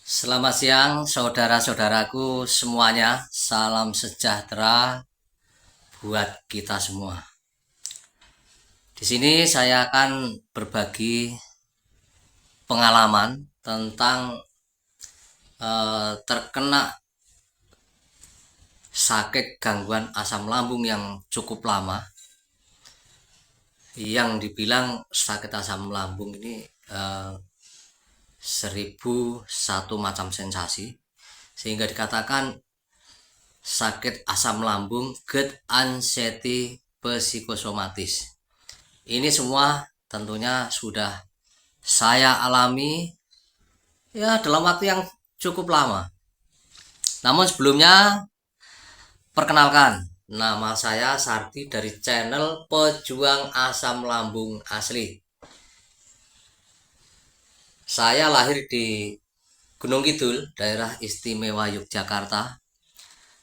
Selamat siang, saudara-saudaraku semuanya. Salam sejahtera buat kita semua. Di sini saya akan berbagi pengalaman tentang terkena sakit gangguan asam lambung yang cukup lama. Yang dibilang sakit asam lambung ini 1001 macam sensasi, sehingga dikatakan sakit asam lambung GERD anxiety psikosomatis. Ini semua tentunya sudah saya alami ya dalam waktu yang cukup lama. Namun sebelumnya, perkenalkan, nama saya Sardi dari channel Pejuang Asam Lambung Asli. Saya lahir di Gunung Kidul, daerah istimewa Yogyakarta,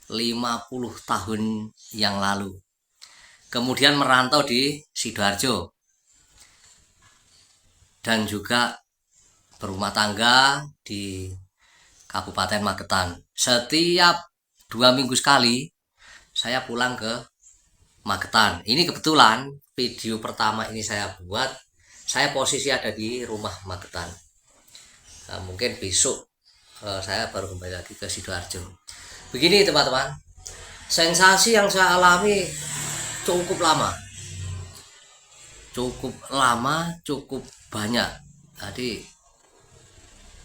50 tahun yang lalu. Kemudian merantau di Sidoarjo dan juga berumah tangga di Kabupaten Magetan. Setiap 2 minggu sekali saya pulang ke Magetan. Ini kebetulan video pertama ini saya buat, saya posisi ada di rumah Magetan. Mungkin besok saya baru kembali lagi ke Sidoarjo. Begini teman-teman, sensasi yang saya alami cukup lama, cukup banyak. Jadi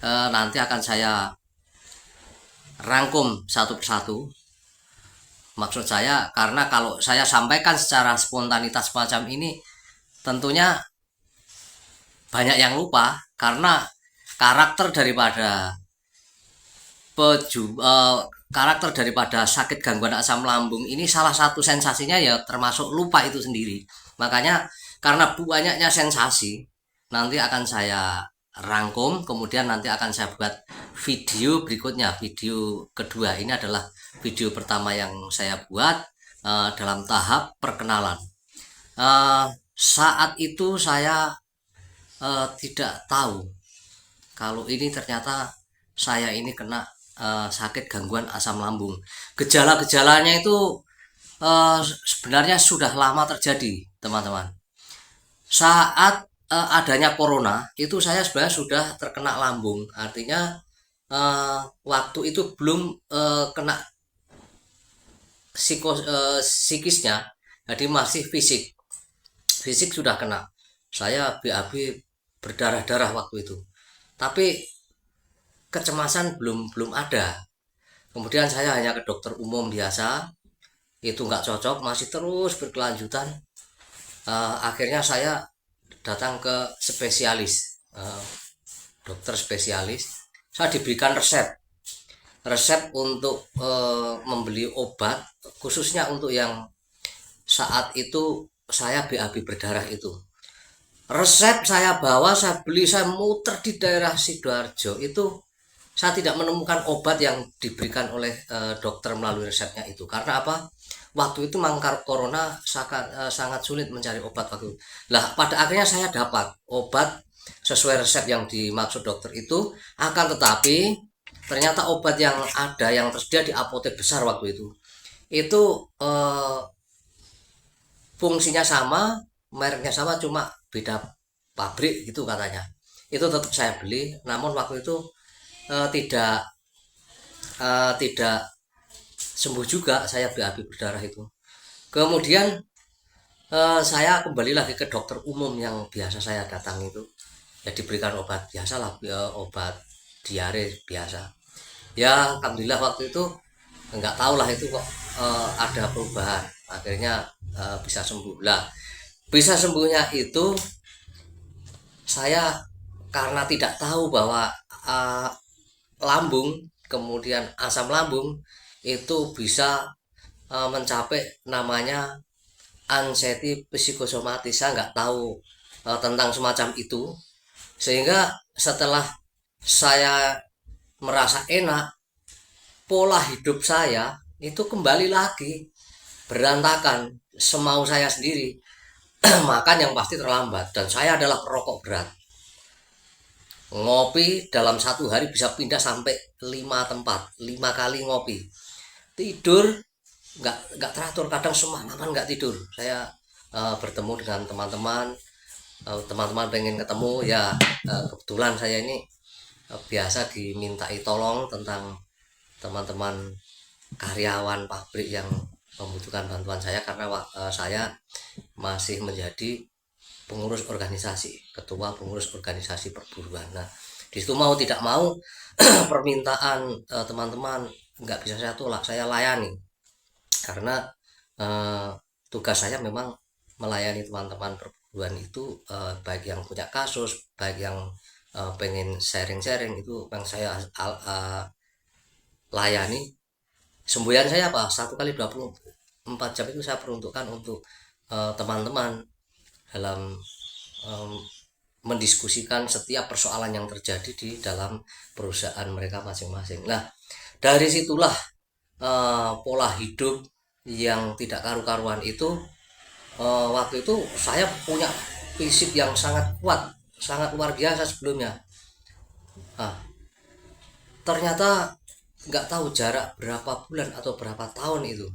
nanti akan saya rangkum satu persatu. Maksud saya, karena kalau saya sampaikan secara spontanitas semacam ini, tentunya banyak yang lupa, karena karakter daripada sakit gangguan asam lambung ini, salah satu sensasinya ya termasuk lupa itu sendiri. Makanya karena banyaknya sensasi, nanti akan saya rangkum, kemudian nanti akan saya buat video berikutnya. Video kedua ini adalah video pertama yang saya buat dalam tahap perkenalan. Saat itu saya tidak tahu kalau ini ternyata saya ini kena sakit gangguan asam lambung. Gejala-gejalanya itu sebenarnya sudah lama terjadi, teman-teman. Saat adanya corona itu saya sebenarnya sudah terkena lambung. Artinya waktu itu belum kena psikisnya, jadi masih fisik. Fisik sudah kena. Saya BAB berdarah-darah waktu itu. Tapi kecemasan belum ada. Kemudian saya hanya ke dokter umum biasa, itu nggak cocok, masih terus berkelanjutan. Akhirnya saya datang ke spesialis, dokter spesialis. Saya diberikan resep untuk membeli obat, khususnya untuk yang saat itu saya BAB berdarah itu. Resep saya bawa, saya beli, saya muter di daerah Sidoarjo itu, saya tidak menemukan obat yang diberikan oleh dokter melalui resepnya itu. Karena apa? Waktu itu mangkar corona, sangat sulit mencari obat waktu itu. Lah pada akhirnya saya dapat obat sesuai resep yang dimaksud dokter itu. Akan tetapi ternyata obat yang ada, yang tersedia di apotek besar waktu itu fungsinya sama, mereknya sama, cuma beda pabrik gitu katanya. Itu tetap saya beli, namun waktu itu tidak sembuh juga saya BAB berdarah itu. Kemudian saya kembali lagi ke dokter umum yang biasa saya datang itu, ya diberikan obat biasa lah, obat diare biasa. Ya alhamdulillah waktu itu nggak tahu lah itu kok ada perubahan, akhirnya bisa sembuh lah. Bisa sembuhnya itu saya karena tidak tahu bahwa lambung, kemudian asam lambung itu bisa mencapai namanya anxiety psikosomatis. Saya nggak tahu tentang semacam itu, sehingga setelah saya merasa enak, pola hidup saya itu kembali lagi berantakan semau saya sendiri. Makan yang pasti terlambat, dan saya adalah perokok berat. Ngopi dalam satu hari bisa pindah sampai 5 tempat, 5 kali ngopi. Tidur nggak teratur, kadang semalaman nggak tidur. Saya bertemu dengan teman-teman, teman-teman pengen ketemu ya, kebetulan saya ini biasa dimintai tolong tentang teman-teman karyawan pabrik yang membutuhkan bantuan saya, karena saya masih menjadi pengurus organisasi, ketua pengurus organisasi perburuan. Nah, di situ mau tidak mau permintaan teman-teman nggak bisa saya tolak, saya layani, karena tugas saya memang melayani teman-teman perburuan itu, baik yang punya kasus, baik yang pengen sharing-sharing, itu yang saya layani. Semboyan saya apa? 1 kali 24 jam itu saya peruntukkan untuk teman-teman dalam em, mendiskusikan setiap persoalan yang terjadi di dalam perusahaan mereka masing-masing. Nah, dari situlah pola hidup yang tidak karu-karuan itu, waktu itu saya punya fisik yang sangat kuat, sangat luar biasa sebelumnya. Nah, ternyata nggak tahu jarak berapa bulan atau berapa tahun itu,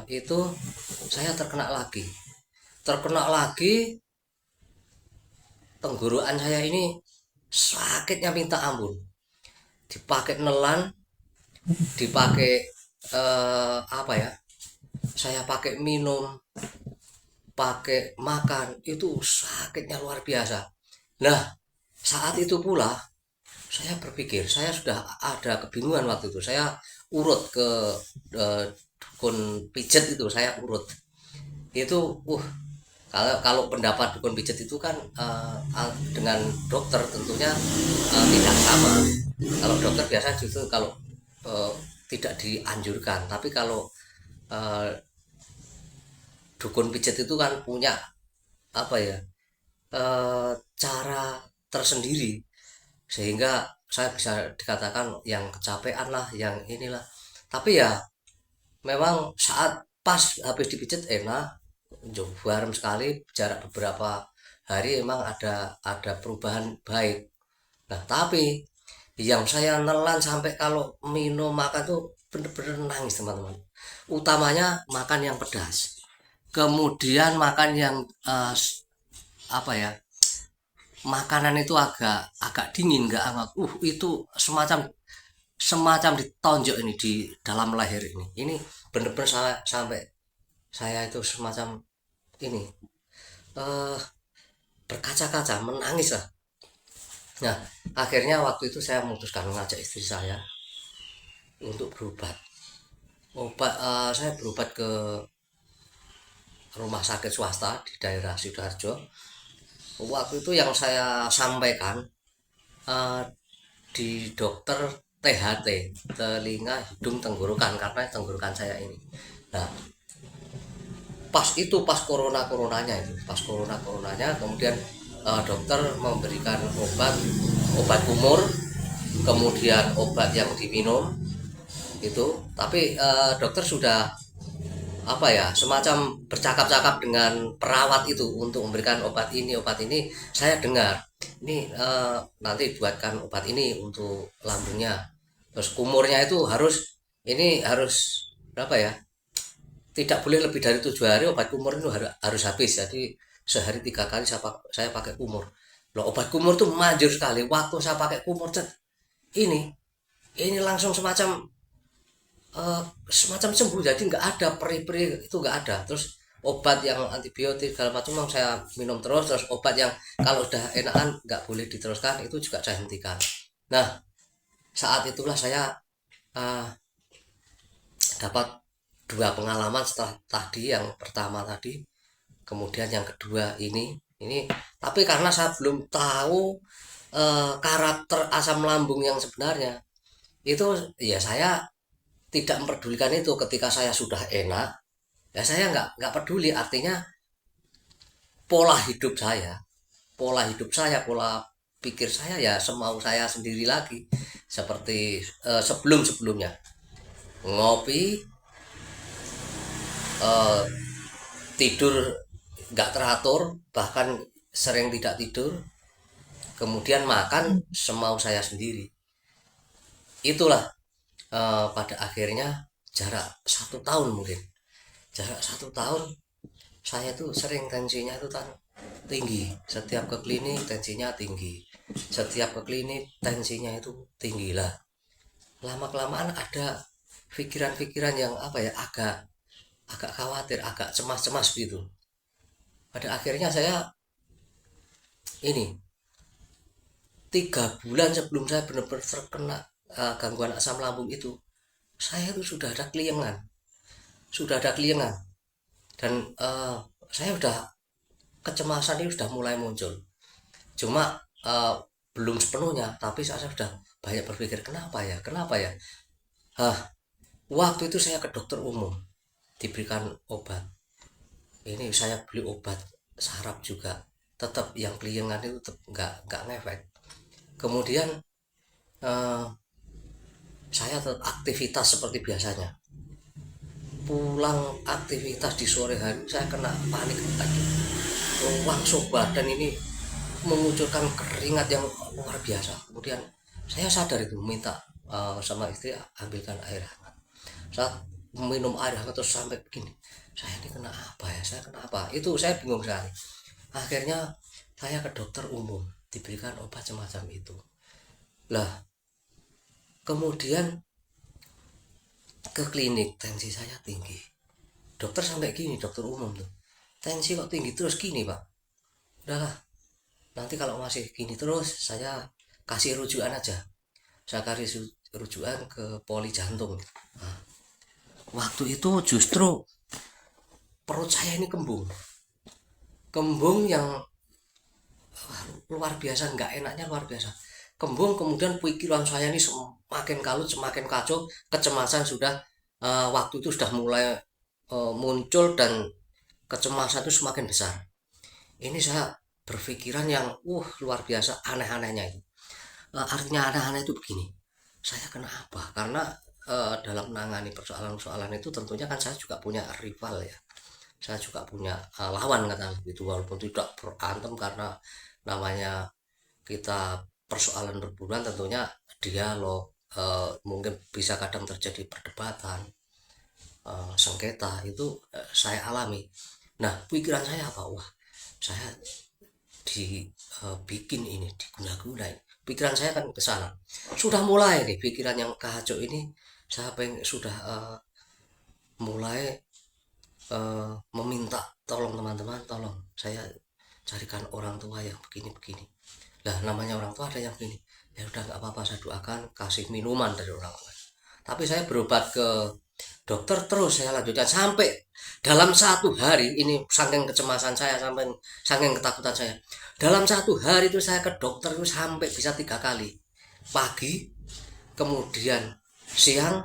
itu saya terkena lagi tenggorokan saya ini sakitnya minta ampun, dipakai nelan, dipakai apa ya, saya pakai minum, pakai makan, itu sakitnya luar biasa. Nah, saat itu pula saya berpikir, saya sudah ada kebingungan waktu itu, saya urut ke dukun pijet itu, saya urut itu. Kalau kalau pendapat dukun pijat itu kan dengan dokter tentunya tidak sama. Kalau dokter biasa justru kalau uh, tidak dianjurkan, tapi kalau uh, dukun pijat itu kan punya apa ya, cara tersendiri, sehingga saya bisa dikatakan yang kecapean lah, yang inilah. Tapi ya memang saat pas habis dipijat enak, warm sekali, jarak beberapa hari emang ada perubahan baik. Nah, tapi yang saya nelan sampai kalau minum makan tuh bener-bener nangis teman-teman. Utamanya makan yang pedas, kemudian makan yang apa ya, makanan itu agak agak dingin, nggak hangat. Itu semacam semacam ditonjok ini di dalam leher ini bener-bener saya sampai saya itu semacam ini, eh, berkaca-kaca menangis lah. Nah, akhirnya waktu itu saya memutuskan mengajak istri saya untuk berobat. Saya berobat ke rumah sakit swasta di daerah Sidoarjo. Waktu itu yang saya sampaikan, eh, di dokter THT, telinga hidung tenggorokan, karena tenggorokan saya ini. Nah, pas corona coronanya kemudian dokter memberikan obat kumur, kemudian obat yang diminum itu. Tapi dokter sudah apa ya, semacam bercakap-cakap dengan perawat itu untuk memberikan obat ini. Saya dengar ini, nanti buatkan obat ini untuk lambungnya, terus kumurnya itu harus berapa ya, tidak boleh lebih dari 7 hari obat kumur itu harus habis. Jadi sehari 3 kali saya pakai kumur. Loh, obat kumur tuh manjur sekali. Waktu saya pakai kumur, ini ini langsung semacam sembuh. Jadi nggak ada peri-peri, itu nggak ada. Terus obat yang antibiotik segala macam saya minum terus obat yang kalau udah enakan nggak boleh diteruskan itu juga saya hentikan. Nah, saat itulah saya uh, dapat 2 pengalaman setelah tadi, yang pertama tadi, kemudian yang kedua ini. Tapi karena saya belum tahu karakter asam lambung yang sebenarnya itu, ya saya tidak memperdulikan itu. Ketika saya sudah enak, ya saya nggak peduli. Artinya pola pikir saya ya semau saya sendiri lagi, seperti sebelumnya ngopi, eh, tidur nggak teratur, bahkan sering tidak tidur, kemudian makan semau saya sendiri. Itulah pada akhirnya jarak 1 tahun mungkin, jarak 1 tahun saya tuh sering tensinya itu kan tinggi. Setiap ke klinik tensinya tinggi, setiap ke klinik tensinya itu tinggi lah. Lama kelamaan ada pikiran-pikiran yang apa ya, agak agak khawatir, agak cemas-cemas gitu. Pada akhirnya saya ini 3 bulan sebelum saya benar-benar terkena gangguan asam lambung itu, saya itu sudah ada keliengan, dan saya udah kecemasan ini sudah mulai muncul. Cuma belum sepenuhnya, tapi saya sudah banyak berpikir kenapa ya. Waktu itu saya ke dokter umum, diberikan obat. Ini saya beli obat saraf juga, tetap yang keliengan itu tetap nggak ngefek. Kemudian eh, saya tetap aktivitas seperti biasanya. Pulang aktivitas di sore hari saya kena panik lagi. Langsung badan ini mengucurkan keringat yang luar biasa. Kemudian saya sadar itu, minta sama istri ambilkan air hangat. Saat minum air hangat terus sampai begini, saya ini kena apa ya, saya kena apa, itu saya bingung sekali. Akhirnya saya ke dokter umum, diberikan obat semacam itu lah. Kemudian ke klinik, tensi saya tinggi. Dokter sampai gini, dokter umum tuh, tensi kok tinggi terus gini pak, udahlah, nanti kalau masih gini terus saya kasih rujukan aja, saya kasih rujukan ke poli jantung. Nah, waktu itu justru perut saya ini kembung yang luar biasa, nggak enaknya luar biasa, kembung. Kemudian pikiran saya ini semakin kalut, semakin kacau, kecemasan sudah waktu itu sudah mulai muncul, dan kecemasan itu semakin besar. Ini saya berpikiran yang luar biasa, aneh-anehnya itu. Artinya aneh-aneh itu begini, saya kena apa? Karena dalam menangani persoalan-persoalan itu tentunya kan saya juga punya rival ya, saya juga punya lawan kata gitu, walaupun tidak berantem, karena namanya kita persoalan berbulan tentunya dialog, mungkin bisa kadang terjadi perdebatan, sengketa itu saya alami. Nah, pikiran saya apa? Saya dibikin ini, diguna-gunain. Pikiran saya kan ke sana. Sudah mulai nih pikiran yang kacau ini, saya sudah mulai meminta tolong teman-teman, tolong saya carikan orang tua yang begini-begini. Lah namanya orang tua ada yang begini, ya udah nggak apa-apa, saya doakan, kasih minuman dari orang tua. Tapi saya berobat ke dokter terus, saya lanjutkan sampai dalam 1 hari ini, saking kecemasan saya, sampai saking ketakutan saya, dalam 1 hari itu saya ke dokter itu sampai bisa 3 kali, pagi, kemudian siang,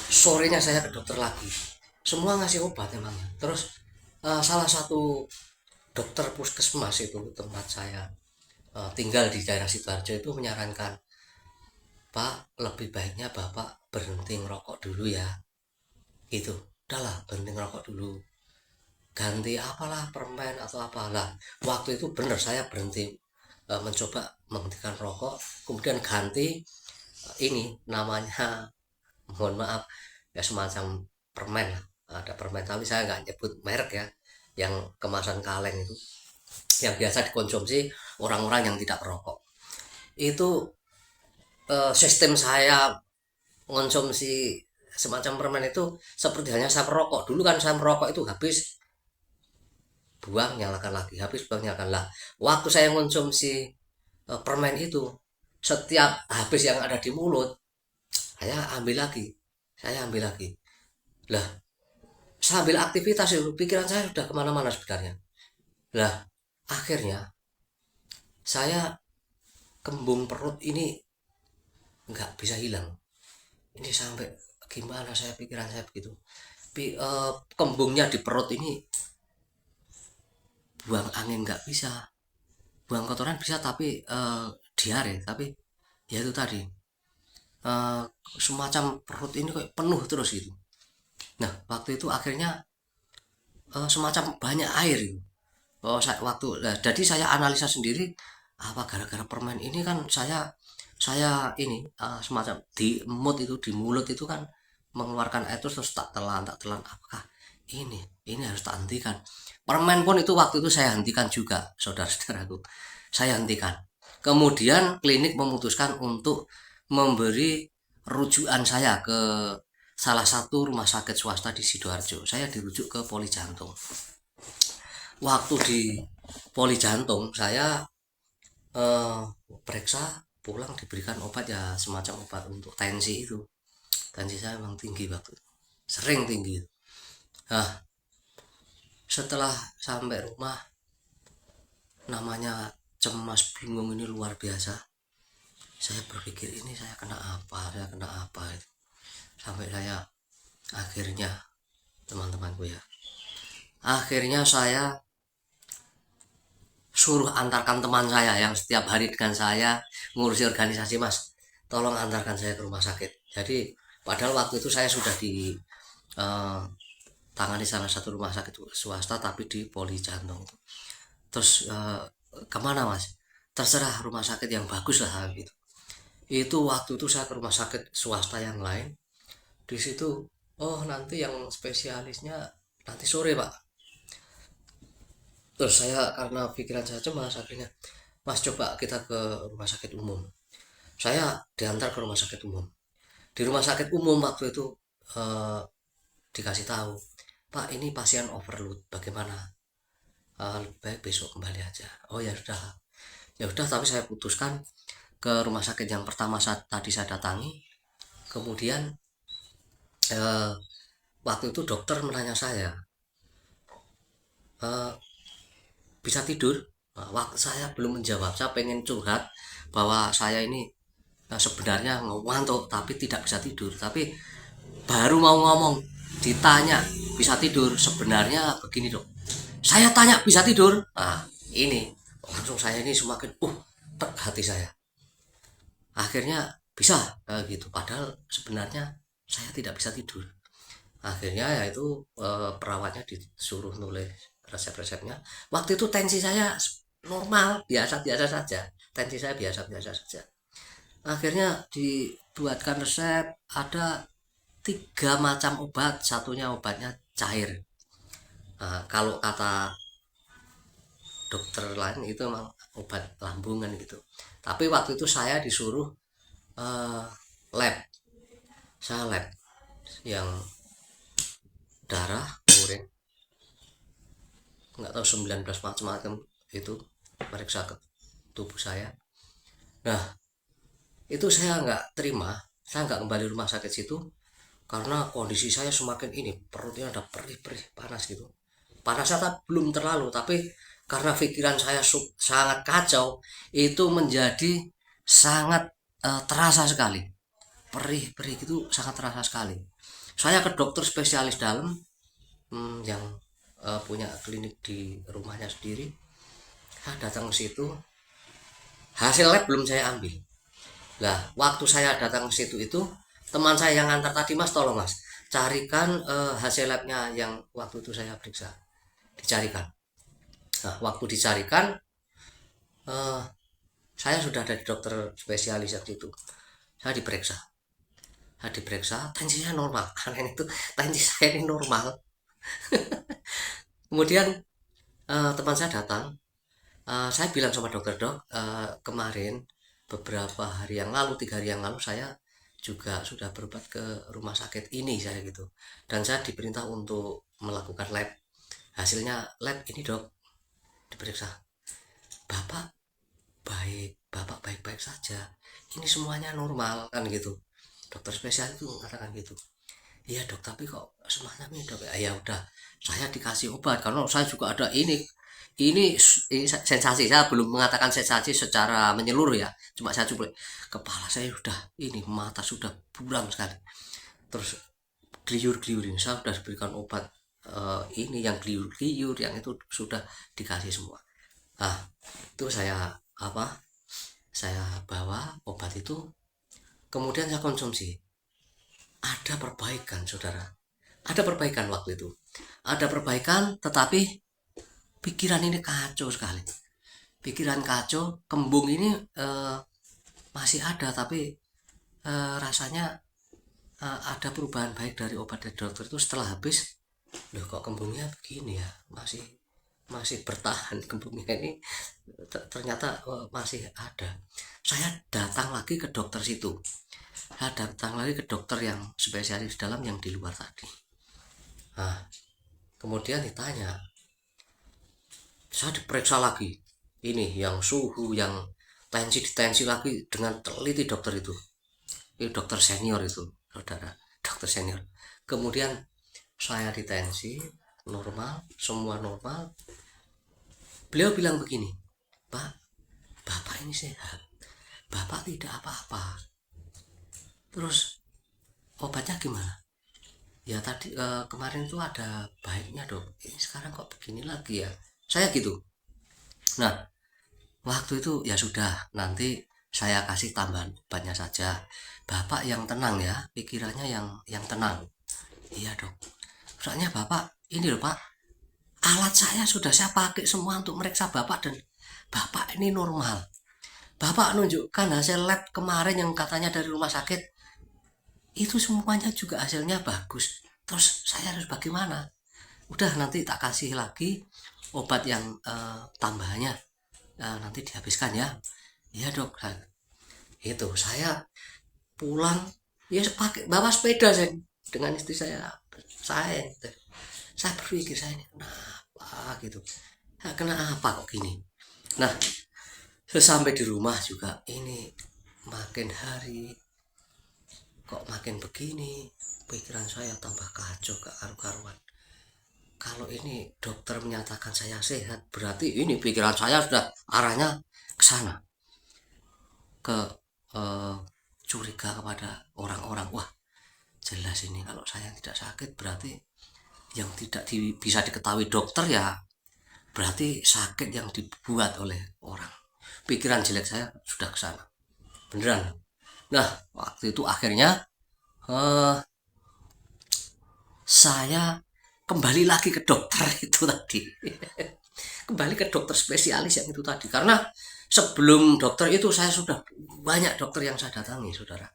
sorenya saya ke dokter lagi, semua ngasih obat emangnya. Terus salah satu dokter puskesmas itu tempat saya tinggal di daerah Sidoarjo itu menyarankan, Pak, lebih baiknya Bapak berhenti ngerokok dulu ya. Itu udahlah, berhenti ngerokok dulu, ganti apalah, permen atau apalah. Waktu itu benar saya berhenti, mencoba menghentikan rokok, kemudian ganti ini namanya, mohon maaf ya, semacam permen lah, ada permen tapi saya nggak nyebut merek ya, yang kemasan kaleng itu, yang biasa dikonsumsi orang-orang yang tidak perokok. Itu sistem saya mengonsumsi semacam permen itu seperti hanya saya merokok. Dulu kan saya merokok itu habis buang nyalakan lagi, habis buang nyalakan lah. Waktu saya mengonsumsi permen itu, setiap habis yang ada di mulut saya ambil lagi, lah sambil aktivitas itu pikiran saya sudah kemana-mana sebenarnya. Lah akhirnya saya kembung perut ini nggak bisa hilang. Ini sampai gimana, saya pikiran saya begitu. Kembungnya di perut ini, buang angin nggak bisa, buang kotoran bisa, tapi diare, tapi ya itu tadi, semacam perut ini kayak penuh terus gitu. Nah waktu itu akhirnya semacam banyak air gitu. Jadi saya analisa sendiri, apa gara-gara permen ini kan saya ini semacam di mood itu, di mulut itu kan mengeluarkan air terus tak telan, apakah ini harus tak hentikan. Permen pun itu waktu itu saya hentikan juga, saudara-saudaraku, saya hentikan. Kemudian klinik memutuskan untuk memberi rujukan saya ke salah satu rumah sakit swasta di Sidoarjo. Saya dirujuk ke Poli Jantung. Waktu di Poli Jantung saya eh, periksa, pulang diberikan obat, ya semacam obat untuk tensi itu. Tensi saya memang tinggi waktu itu, sering tinggi. Nah, setelah sampai rumah, namanya cemas bingung ini luar biasa. Saya berpikir, ini saya kena apa itu. Sampai saya akhirnya, teman-temanku ya, akhirnya saya suruh antarkan teman saya yang setiap hari dengan saya ngurusi organisasi, mas, tolong antarkan saya ke rumah sakit. Jadi padahal waktu itu saya sudah di eh, tangani salah satu rumah sakit swasta tapi di Poli Jantung. Terus kemana, mas? Terserah, rumah sakit yang bagus lah gitu. Itu waktu itu saya ke rumah sakit swasta yang lain. Di situ, oh nanti yang spesialisnya nanti sore, pak. Terus saya, karena pikiran saya cemas, akhirnya, mas, coba kita ke rumah sakit umum. Saya diantar ke rumah sakit umum. Di rumah sakit umum waktu itu eh, dikasih tahu, pak, ini pasien overload, bagaimana? Lebih baik besok kembali aja. Oh ya sudah, ya udah. Tapi saya putuskan ke rumah sakit yang pertama tadi saya datangi. Kemudian eh, waktu itu dokter menanya saya, "Eh, bisa tidur?" Nah, waktu saya belum menjawab, saya pengen curhat bahwa saya ini sebenarnya ngantuk tapi tidak bisa tidur. Tapi baru mau ngomong, ditanya bisa tidur, sebenarnya begini dok, saya tanya bisa tidur, nah ini langsung saya ini semakin tek hati saya. Akhirnya bisa gitu, padahal sebenarnya saya tidak bisa tidur. Akhirnya ya itu perawatnya disuruh nulis resep-resepnya. Waktu itu tensi saya normal, biasa-biasa saja. Tensi saya biasa-biasa saja. Akhirnya dibuatkan resep, ada 3 macam obat, satunya obatnya cair. Nah, kalau kata dokter lain itu memang obat lambungan gitu. Tapi waktu itu saya disuruh eh, lab, saya lab yang darah, urin, nggak tahu 19 macam-macam itu, periksa ke tubuh saya. Nah, itu saya nggak terima, saya nggak kembali rumah sakit situ karena kondisi saya semakin ini, perutnya ada perih-perih panas gitu. Panasnya belum terlalu, tapi karena pikiran saya sangat kacau, itu menjadi sangat terasa sekali. Perih-perih itu sangat terasa sekali. Saya ke dokter spesialis dalam, yang punya klinik di rumahnya sendiri. Saya datang ke situ, hasil lab belum saya ambil. Nah, waktu saya datang ke situ itu, teman saya yang ngantar tadi, mas, tolong mas, carikan hasil labnya yang waktu itu saya periksa. Dicarikan. Nah, waktu dicarikan, eh, saya sudah ada di dokter spesialis waktu itu. Saya diperiksa, tensinya normal. Aneh itu, tensi saya ini normal. Kemudian teman saya datang. Saya bilang sama dokter, dok, kemarin beberapa hari yang lalu, 3 hari yang lalu, saya juga sudah berobat ke rumah sakit ini, saya gitu. Dan saya diperintah untuk melakukan lab. Hasilnya lab ini, dok. Diperiksa, bapak bapak baik-baik saja, ini semuanya normal kan gitu. Dokter spesialis itu mengatakan gitu. Iya dok, tapi kok semuanya ini, dok? Ya udah, saya dikasih obat karena saya juga ada ini sensasi. Saya belum mengatakan sensasi secara menyeluruh ya, cuma saya coba, kepala saya sudah ini, mata sudah buram sekali, terus geliur-geliur. Ini saya sudah diberikan obat ini yang geliur-geliur, yang itu sudah dikasih semua. Ah, itu saya bawa obat itu, kemudian saya konsumsi. Ada perbaikan, saudara, ada perbaikan waktu itu, ada perbaikan, tetapi pikiran ini kacau sekali, pikiran kacau, kembung ini masih ada, tapi rasanya ada perubahan baik dari obat dari dokter itu setelah habis. Loh, kok kembungnya begini ya, masih masih bertahan kembungnya ini, ternyata masih ada. Saya datang lagi ke dokter situ, saya datang lagi ke dokter yang spesialis dalam yang di luar tadi. Nah, kemudian ditanya, saya diperiksa lagi, ini yang suhu, yang tensi lagi dengan teliti dokter itu. Ini dokter senior itu, saudara, dokter senior. Kemudian saya ditensi normal, semua normal. Beliau bilang begini, Pak, Bapak ini sehat, Bapak tidak apa-apa. Terus obatnya gimana? Ya tadi kemarin tuh ada baiknya dok, ini sekarang kok begini lagi ya, saya gitu. Nah, waktu itu ya sudah, nanti saya kasih tambahan obatnya saja. Bapak yang tenang ya, pikirannya yang tenang. Iya dok, soalnya Bapak ini loh Pak, alat saya pakai semua untuk meriksa Bapak dan Bapak ini normal. Bapak nunjukkan hasil lab kemarin yang katanya dari rumah sakit, itu semuanya juga hasilnya bagus. Terus saya harus bagaimana? Udah, nanti tak kasih lagi obat yang tambahannya, nanti dihabiskan ya. Iya dok. Itu saya pulang ya pakai bawa sepeda saya dengan istri saya berpikir, saya ini kenapa gitu, kenapa kok gini. Nah, sesampai di rumah juga ini makin hari kok makin begini, pikiran saya tambah kacau, gak karu-karuan. Kalau ini dokter menyatakan saya sehat, berarti ini pikiran saya sudah arahnya ke sana, ke eh, curiga kepada orang-orang. Wah, jelas ini kalau saya tidak sakit berarti yang tidak bisa diketahui dokter ya berarti sakit yang dibuat oleh orang. Pikiran jelek saya sudah ke sana, beneran. Nah, waktu itu akhirnya saya kembali lagi ke dokter itu tadi. Kembali ke dokter spesialis yang itu tadi, karena sebelum dokter itu saya sudah banyak dokter yang saya datangi, saudara,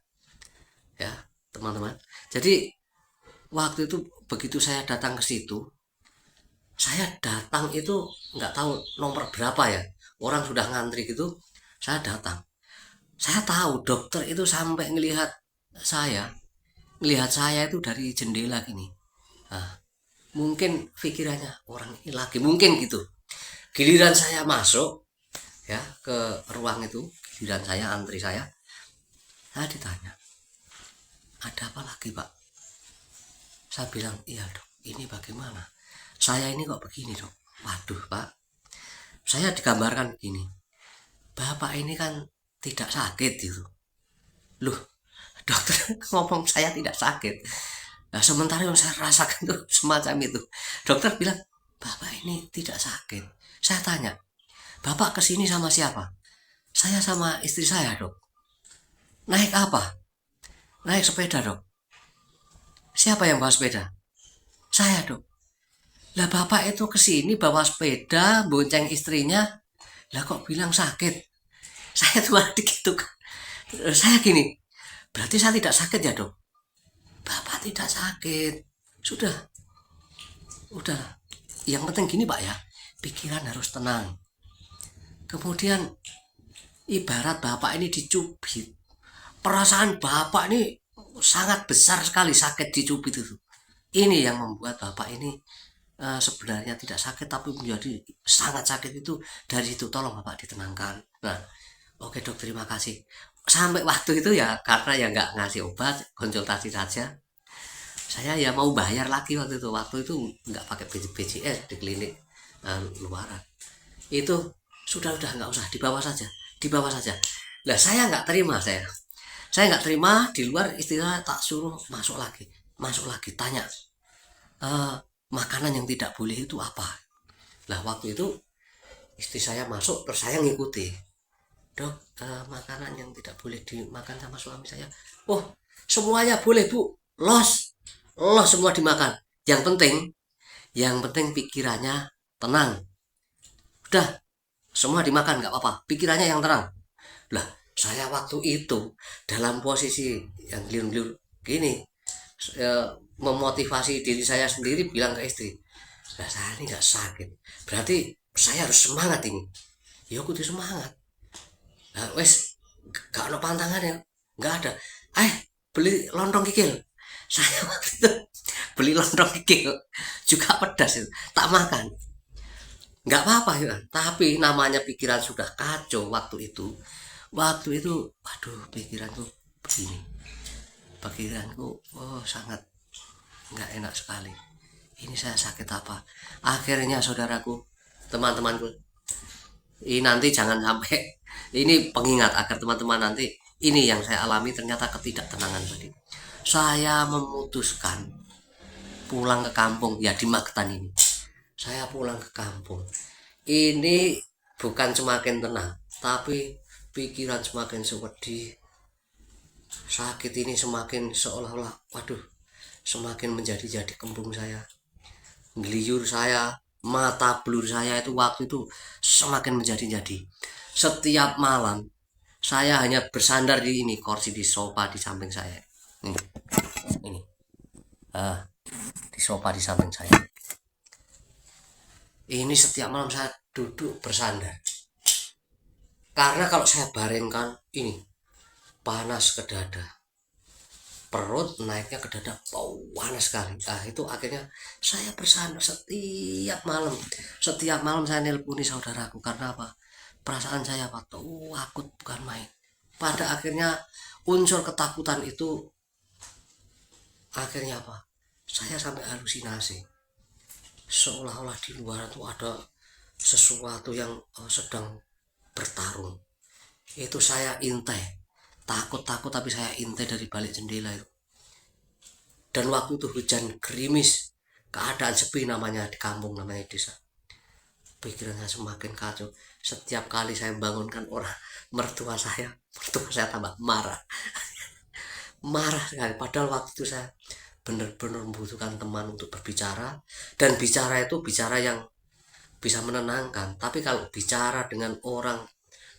ya teman-teman. Jadi waktu itu begitu saya datang ke situ, saya datang itu nggak tahu nomor berapa ya, orang sudah ngantri gitu. Saya datang, saya tahu dokter itu sampai ngelihat saya itu dari jendela gini. Nah, mungkin pikirannya orang ini lagi, mungkin gitu. Giliran saya masuk ya ke ruang itu, giliran saya antri, saya ditanya, ada apa lagi Pak? Saya bilang, iya dok, ini bagaimana, saya ini kok begini dok. Waduh Pak, saya digambarkan begini, Bapak ini kan tidak sakit gitu. Loh, dokter ngomong saya tidak sakit. Nah, sementara yang saya rasakan tuh semacam itu. Dokter bilang, Bapak ini tidak sakit. Saya tanya, Bapak kesini sama siapa? Saya sama istri saya dok. Naik apa? Naik sepeda dok. Siapa yang bawa sepeda? Saya dok. Lah Bapak itu kesini bawa sepeda, bonceng istrinya. Lah kok bilang sakit? Saya tuh gitu kan. Saya gini, berarti saya tidak sakit ya dok? Bapak tidak sakit. Sudah, udah. Yang penting gini Pak ya, pikiran harus tenang. Kemudian ibarat Bapak ini dicubit, perasaan Bapak ini sangat besar sekali sakit dicubit itu. Ini yang membuat Bapak ini sebenarnya tidak sakit tapi menjadi sangat sakit itu dari situ. Tolong Bapak ditenangkan. Nah, oke dok, terima kasih. Sampai waktu itu ya, karena ya nggak ngasih obat, konsultasi saja. Saya ya mau bayar lagi waktu itu nggak pakai BPJS di klinik luaran. Itu sudah nggak usah, dibawa saja. Lah saya nggak terima, saya nggak terima. Di luar istilah tak suruh masuk lagi tanya, makanan yang tidak boleh itu apa. Lah waktu itu istri saya masuk, terus saya ngikuti, dok, makanan yang tidak boleh dimakan sama suami saya, oh semuanya boleh bu, los semua dimakan, yang penting pikirannya tenang. Udah, semua dimakan nggak apa-apa, pikirannya yang terang. Lah, saya waktu itu dalam posisi yang liur-liur gini, memotivasi diri saya sendiri, bilang ke istri, lah saya ini nggak sakit, berarti saya harus semangat ini. Ya aku tuh semangat. Nah, wes gak ada pantangannya, nggak ada. Beli lontong kikil. Saya waktu itu beli lontong kikil juga pedas itu, tak makan. Nggak apa-apa ya, tapi namanya pikiran sudah kacau waktu itu. Waktu itu, waduh, pikiranku begini. Pikiranku, oh sangat nggak enak sekali. Ini saya sakit apa? Akhirnya saudaraku, teman-temanku, ini nanti jangan sampai, ini pengingat agar teman-teman nanti, ini yang saya alami ternyata ketidaktenangan tadi. Saya memutuskan pulang ke kampung, ya di Magetan ini. Saya pulang ke kampung. Ini bukan semakin tenang, tapi pikiran semakin sedih. Sakit ini semakin seolah-olah, waduh, semakin menjadi-jadi kembung saya. Geliur saya, mata blur saya itu waktu itu semakin menjadi-jadi. Setiap malam saya hanya bersandar di ini, kursi di sofa di samping saya. Ini. Di sofa di samping saya. Ini setiap malam saya duduk bersandar. Karena kalau saya baringkan ini panas ke dada, perut naiknya ke dada, panas sekali. Nah itu akhirnya saya bersandar setiap malam. Setiap malam saya nelponi saudaraku, karena apa? Perasaan saya apa? Takut bukan main. Pada akhirnya unsur ketakutan itu akhirnya apa? Saya sampai halusinasi. Seolah-olah di luar itu ada sesuatu yang sedang bertarung. Itu saya intai, takut tapi saya intai dari balik jendela itu. Dan waktu itu hujan gerimis, keadaan sepi namanya di kampung, namanya desa. Pikiran saya semakin kacau. Setiap kali saya bangunkan orang mertua saya tambah marah. Marah sekali. Padahal waktu itu saya benar-benar membutuhkan teman untuk berbicara, dan bicara itu bicara yang bisa menenangkan. Tapi kalau bicara dengan orang,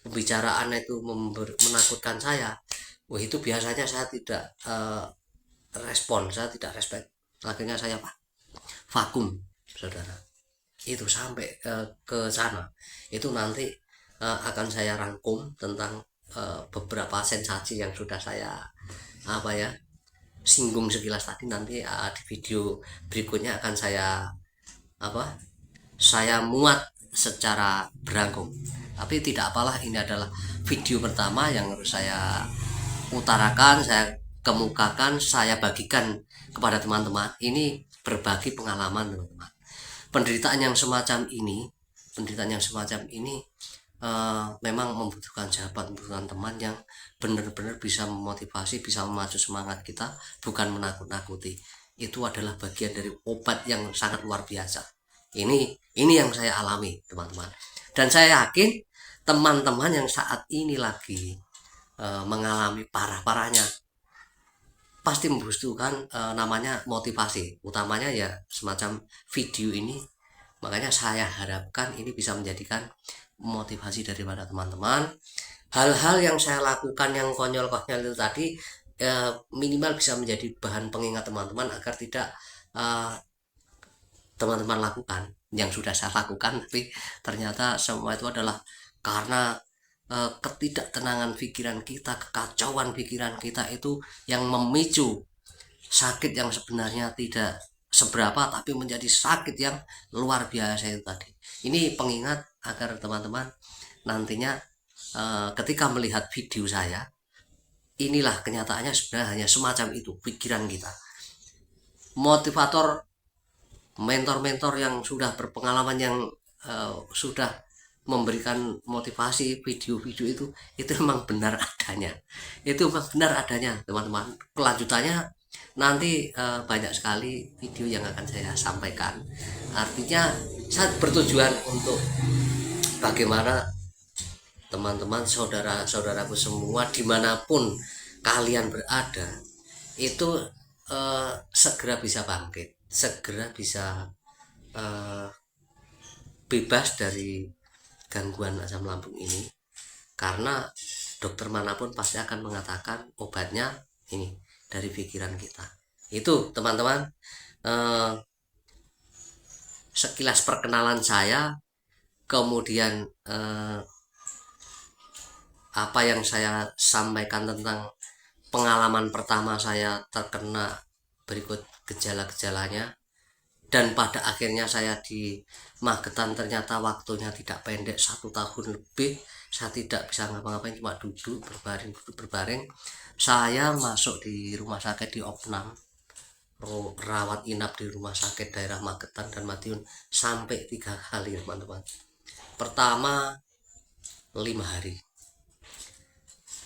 pembicaraan itu menakutkan saya, wah itu biasanya saya tidak respon, saya tidak respect. Akhirnya saya vakum, saudara. Itu sampai ke sana. Itu nanti akan saya rangkum tentang beberapa sensasi yang sudah saya singgung sekilas tadi. Nanti di video berikutnya akan saya muat secara berangkum. Tapi tidak apalah, ini adalah video pertama yang harus saya utarakan, saya kemukakan, saya bagikan kepada teman-teman. Ini berbagi pengalaman, teman-teman. Penderitaan yang semacam ini memang membutuhkan sahabat, membutuhkan teman yang benar-benar bisa memotivasi, bisa memacu semangat kita, bukan menakut-nakuti. Itu adalah bagian dari obat yang sangat luar biasa. Ini yang saya alami, teman-teman. Dan saya yakin teman-teman yang saat ini lagi mengalami parah-parahnya pasti membutuhkan namanya motivasi, utamanya ya semacam video ini. Makanya saya harapkan ini bisa menjadikan motivasi daripada teman-teman. Hal-hal yang saya lakukan yang konyol-konyol itu tadi minimal bisa menjadi bahan pengingat teman-teman agar tidak teman-teman lakukan yang sudah saya lakukan. Tapi ternyata semua itu adalah karena ketidaktenangan pikiran kita, kekacauan pikiran kita itu yang memicu sakit yang sebenarnya tidak seberapa, tapi menjadi sakit yang luar biasa itu tadi. Ini pengingat agar teman-teman nantinya ketika melihat video saya, inilah kenyataannya sebenarnya hanya semacam itu pikiran kita. Motivator, mentor-mentor yang sudah berpengalaman, yang sudah memberikan motivasi, video-video itu memang benar adanya. Itu memang benar adanya, teman-teman. Kelanjutannya nanti banyak sekali video yang akan saya sampaikan. Artinya saya bertujuan untuk bagaimana teman-teman, saudara-saudaraku semua dimanapun kalian berada, itu segera bisa bangkit, segera bisa bebas dari gangguan asam lambung ini, karena dokter manapun pasti akan mengatakan obatnya ini dari pikiran kita. Itu teman-teman, sekilas perkenalan saya, kemudian apa yang saya sampaikan tentang pengalaman pertama saya terkena, berikut gejala-gejalanya, dan pada akhirnya saya di Magetan ternyata waktunya tidak pendek, 1 tahun lebih saya tidak bisa ngapa-ngapain, cuma duduk berbaring. Saya masuk di rumah sakit di Opnam, rawat inap di rumah sakit daerah Magetan dan Madiun sampai 3 kali teman-teman. Pertama 5 hari,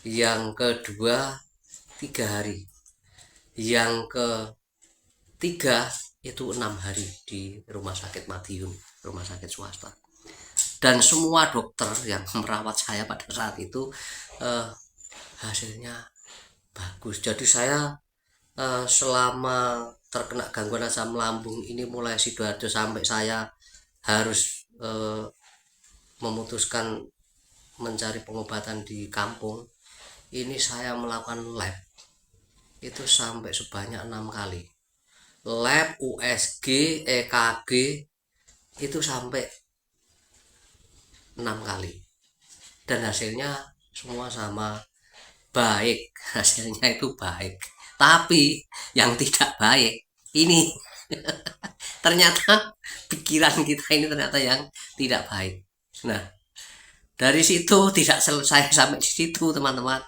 yang kedua 3 hari, yang ketiga itu 6 hari di rumah sakit Madiun, rumah sakit swasta. Dan semua dokter yang merawat saya pada saat itu hasilnya bagus. Jadi saya selama terkena gangguan asam lambung ini, mulai Sidoarjo sampai saya harus memutuskan mencari pengobatan di kampung, ini saya melakukan lab itu sampai sebanyak 6 kali. Lab, USG, EKG itu sampai 6 kali. Dan hasilnya semua sama, baik. Hasilnya itu baik. Tapi yang tidak baik ini ternyata pikiran kita ini ternyata yang tidak baik. Nah, dari situ tidak selesai sampai di situ teman-teman.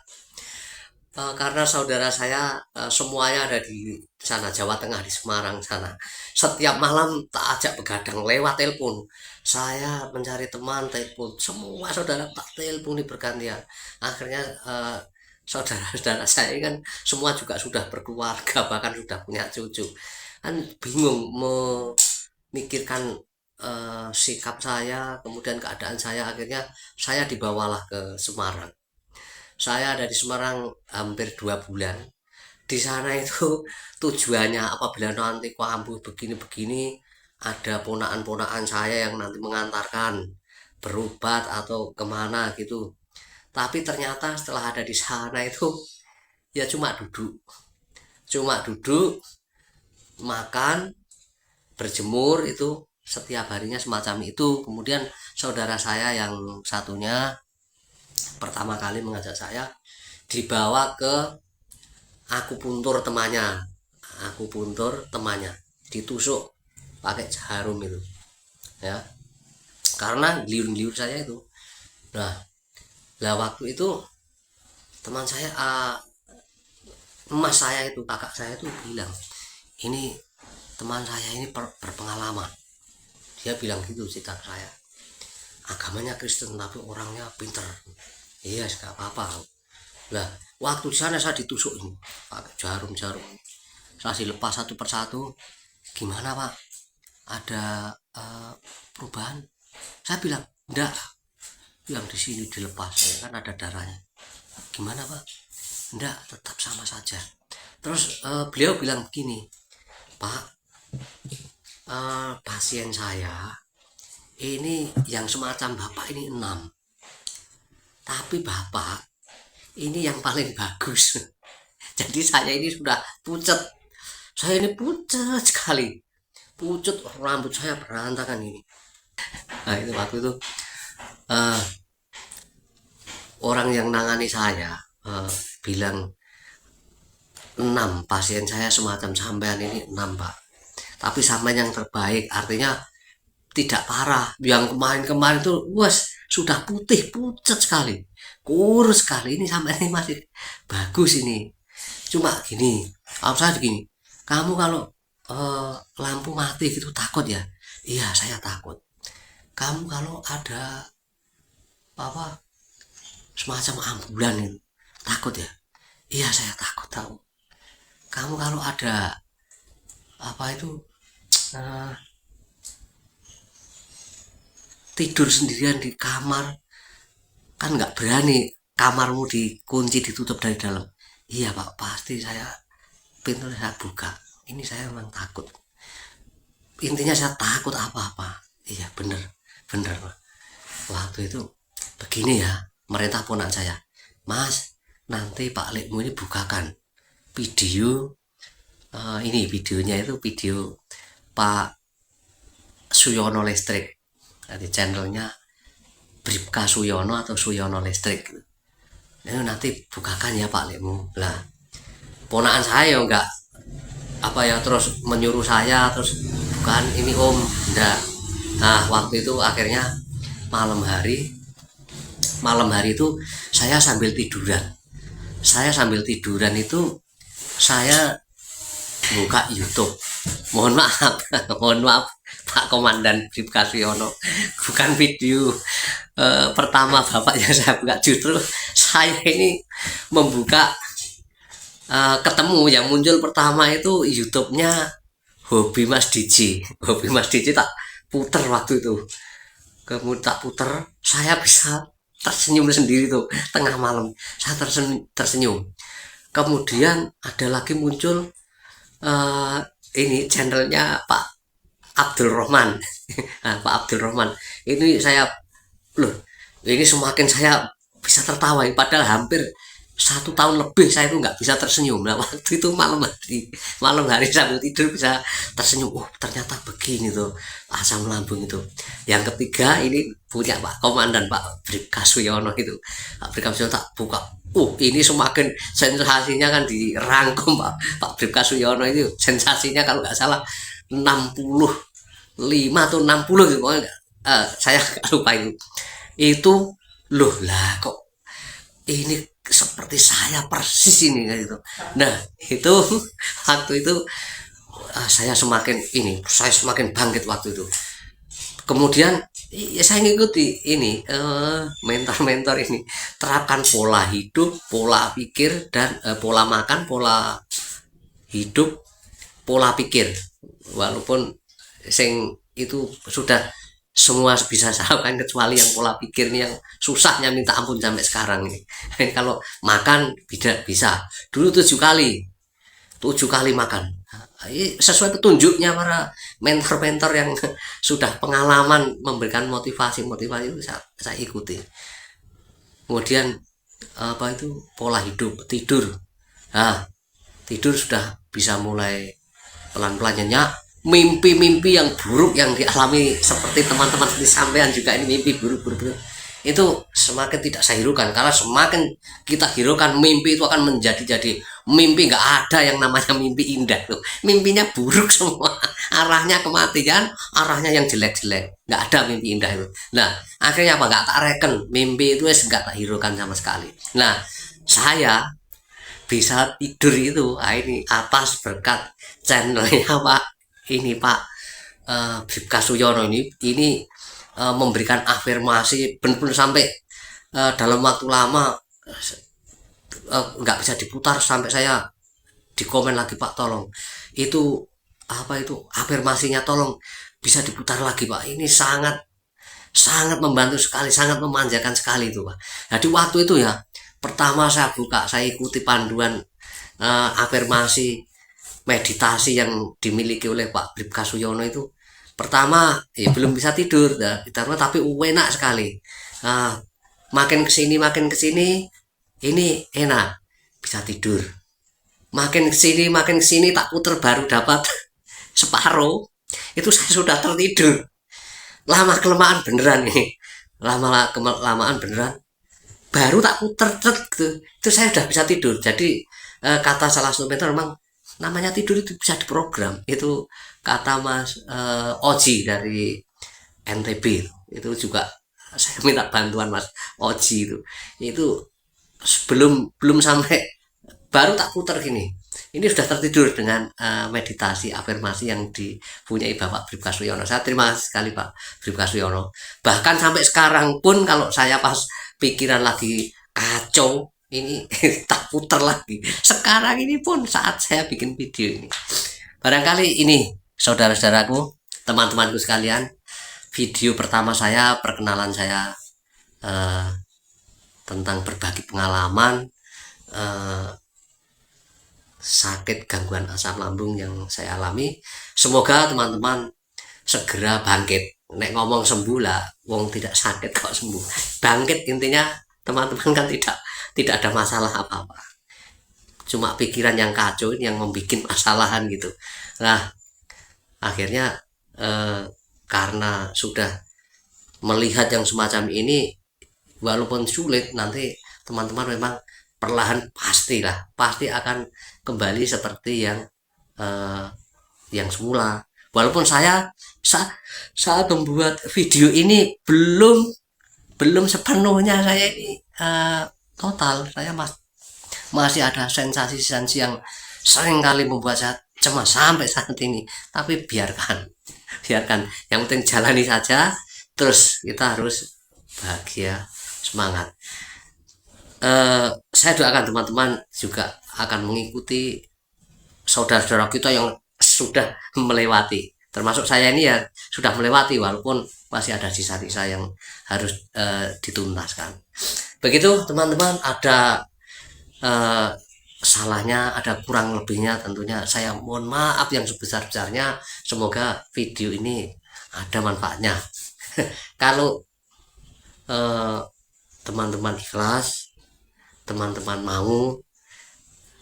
Karena saudara saya semuanya ada di sana, Jawa Tengah, di Semarang sana. Setiap malam tak ajak begadang lewat telepon. Saya mencari teman, telepon, semua saudara tak telepon di bergantian. Akhirnya saudara-saudara saya kan semua juga sudah berkeluarga, bahkan sudah punya cucu. Kan bingung memikirkan sikap saya, kemudian keadaan saya. Akhirnya saya dibawalah ke Semarang. Saya ada di Semarang hampir 2 bulan. Di sana itu tujuannya apabila nanti kambuh begini-begini, ada ponaan-ponaan saya yang nanti mengantarkan berobat atau kemana gitu. Tapi ternyata setelah ada di sana itu ya cuma duduk, makan, berjemur, itu setiap harinya semacam itu. Kemudian saudara saya yang satunya pertama kali mengajak saya dibawa ke akupuntur temannya, ditusuk pakai jarum itu ya, karena liur-liur saya itu. Nah waktu itu teman saya, emas saya itu, kakak saya itu bilang, ini teman saya ini berpengalaman. Dia bilang gitu cerita ke saya, agamanya Kristen tapi orangnya pinter. Iya, gak apa-apa. Lah waktu di sana saya ditusuk ini pakai jarum-jarum, saya dilepas satu persatu. Gimana Pak, ada perubahan? Saya bilang enggak, yang di sini dilepas kan ada darahnya. Gimana Pak? Enggak, tetap sama saja. Terus beliau bilang begini, Pak, pasien saya ini yang semacam Bapak ini 6, tapi Bapak ini yang paling bagus. Jadi saya ini sudah pucat, saya ini pucat sekali, pucat, rambut saya berantakan ini. Nah itu waktu itu orang yang nangani saya bilang 6, pasien saya semacam sampean ini 6 Pak, tapi sampean yang terbaik, artinya tidak parah. Yang kemarin-kemarin itu sudah putih, pucat sekali, kurus sekali, ini sampai ini masih bagus ini. Cuma gini, saya gini, kamu kalau lampu mati gitu takut ya? Iya saya takut. Kamu kalau ada apa semacam ambulan itu takut ya? Iya saya takut tahu. Kamu kalau ada apa itu tidur sendirian di kamar kan nggak berani, kamarmu dikunci ditutup dari dalam. Iya Pak, pasti saya pintu saya buka, ini saya memang takut, intinya saya takut apa-apa. Iya bener Pak. waktu itu begini ya, merintah ponak saya, Mas, nanti Pak Lekmu ini bukakan video, ini videonya itu video Pak Suyono Listrik, jadi channelnya Bribka Suyono atau Suyono Listrik. Ini nanti bukakan ya Pak Lekmu. Lah, ponakan saya enggak apa ya, terus menyuruh saya terus bukan ini Om, enggak. Nah, waktu itu akhirnya malam hari itu saya sambil tiduran. Saya sambil tiduran itu saya buka YouTube. Mohon maaf, mohon maaf Pak Komandan Bribka Suyono, bukan video pertama Bapak yang saya buka. Justru saya ini membuka ketemu yang muncul pertama itu YouTube-nya Hobi Mas DJ. Hobi Mas DJ tak puter waktu itu. Kemudian tak puter, saya bisa tersenyum sendiri tuh tengah malam. Saya tersenyum. Kemudian ada lagi muncul ini channelnya Pak Abdul Rahman. Nah, Pak Abdul Rahman ini saya, loh, ini semakin saya bisa tertawa, padahal hampir 1 tahun lebih saya itu nggak bisa tersenyum. Nah, waktu itu malam hari sambil tidur bisa tersenyum. Oh, ternyata begini tuh asam lambung itu. Yang ketiga ini punya Pak Komandan Pak Bribka Suyono itu. Pak Bribka Suyono tak buka. Ini semakin sensasinya kan dirangkum Pak Bribka Suyono itu. Sensasinya kalau nggak salah 65 atau 60 gitu. Saya nggak lupa itu. Itu loh lah kok ini seperti saya persis ini gitu. Nah, itu waktu itu saya semakin bangkit waktu itu. Kemudian ya saya ngikuti ini mentor-mentor ini, terapkan pola hidup, pola pikir, dan pola makan, pola hidup, pola pikir. Walaupun sing itu sudah semua bisa saya lakukan kecuali yang pola pikir ini yang susahnya minta ampun sampai sekarang nih. Kalau makan tidak bisa. Dulu 7 kali makan. Sesuai petunjuknya para mentor-mentor yang sudah pengalaman memberikan motivasi itu saya ikuti. Kemudian apa itu pola hidup, tidur. Nah, tidur sudah bisa mulai pelan-pelan nyenyak. Mimpi-mimpi yang buruk yang dialami seperti teman-teman seperti sampean juga, ini mimpi buruk-buruk itu semakin tidak saya hiraukan, karena semakin kita hiraukan mimpi itu akan menjadi mimpi. Nggak ada yang namanya mimpi indah tuh, mimpinya buruk semua, arahnya kematian, arahnya yang jelek-jelek, nggak ada mimpi indah itu. Nah, akhirnya apa, nggak tak reken mimpi itu nggak tak hiraukan sama sekali. Nah, saya bisa tidur itu ini atas berkat channelnya Pak Bribka Suyono ini memberikan afirmasi benar-benar sampai dalam waktu lama nggak bisa diputar, sampai saya di komen lagi, Pak tolong itu apa itu afirmasinya tolong bisa diputar lagi Pak, ini sangat membantu sekali, sangat memanjakan sekali itu Pak. Jadi waktu itu ya pertama saya buka, saya ikuti panduan afirmasi meditasi yang dimiliki oleh Pak Bribka Suyono itu. Pertama belum bisa tidur tapi enak sekali. Makin kesini ini enak, bisa tidur. Makin kesini tak puter baru dapat separuh, itu saya sudah tertidur. Lama kelamaan beneran nih, lama-kelamaan beneran baru tak puter gitu, itu saya sudah bisa tidur. Jadi kata salah satu mentor, memang namanya tidur itu bisa diprogram, itu kata Mas Oji dari NTB. Itu juga saya minta bantuan Mas Oji itu belum sampai baru tak putar gini, ini sudah tertidur dengan meditasi afirmasi yang dipunyai Bapak Bribka Suyono. Saya terima kasih sekali Pak Bribka Suyono. Bahkan sampai sekarang pun kalau saya pas pikiran lagi kacau ini tak putar lagi. Sekarang ini pun saat saya bikin video ini, barangkali ini saudara-saudaraku, teman-temanku sekalian, video pertama saya, perkenalan saya tentang berbagi pengalaman sakit gangguan asam lambung yang saya alami. Semoga teman-teman segera bangkit, nek ngomong sembuh lah, wong tidak sakit kok sembuh. Bangkit intinya teman-teman kan tidak ada masalah apa-apa. Cuma pikiran yang kacau ini yang membuat masalahan gitu. Nah, akhirnya karena sudah melihat yang semacam ini, walaupun sulit, nanti teman-teman memang perlahan pasti akan kembali seperti yang semula. Walaupun saya saat membuat video ini belum sepenuhnya saya ini total, saya masih ada sensasi-sensasi yang sering kali membuat saya cemas sampai saat ini. Tapi biarkan, yang penting jalani saja. Terus kita harus bahagia, semangat. Saya doakan teman-teman juga akan mengikuti saudara-saudara kita yang sudah melewati, termasuk saya ini ya sudah melewati, walaupun masih ada sisa-sisa yang harus dituntaskan. Begitu teman-teman, ada salahnya, ada kurang lebihnya, tentunya saya mohon maaf yang sebesar-besarnya. Semoga video ini ada manfaatnya. Kalau teman-teman ikhlas, teman-teman mau,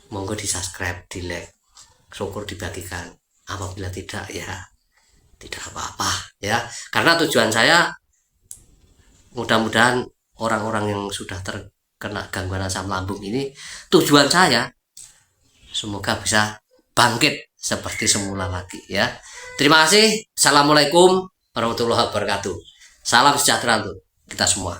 monggo di subscribe, di like, syukur dibagikan. Apabila tidak, ya tidak apa-apa ya, karena tujuan saya mudah-mudahan orang-orang yang sudah terkena gangguan asam lambung ini, tujuan saya semoga bisa bangkit seperti semula lagi ya. Terima kasih. Assalamualaikum warahmatullahi wabarakatuh. Salam sejahtera untuk kita semua.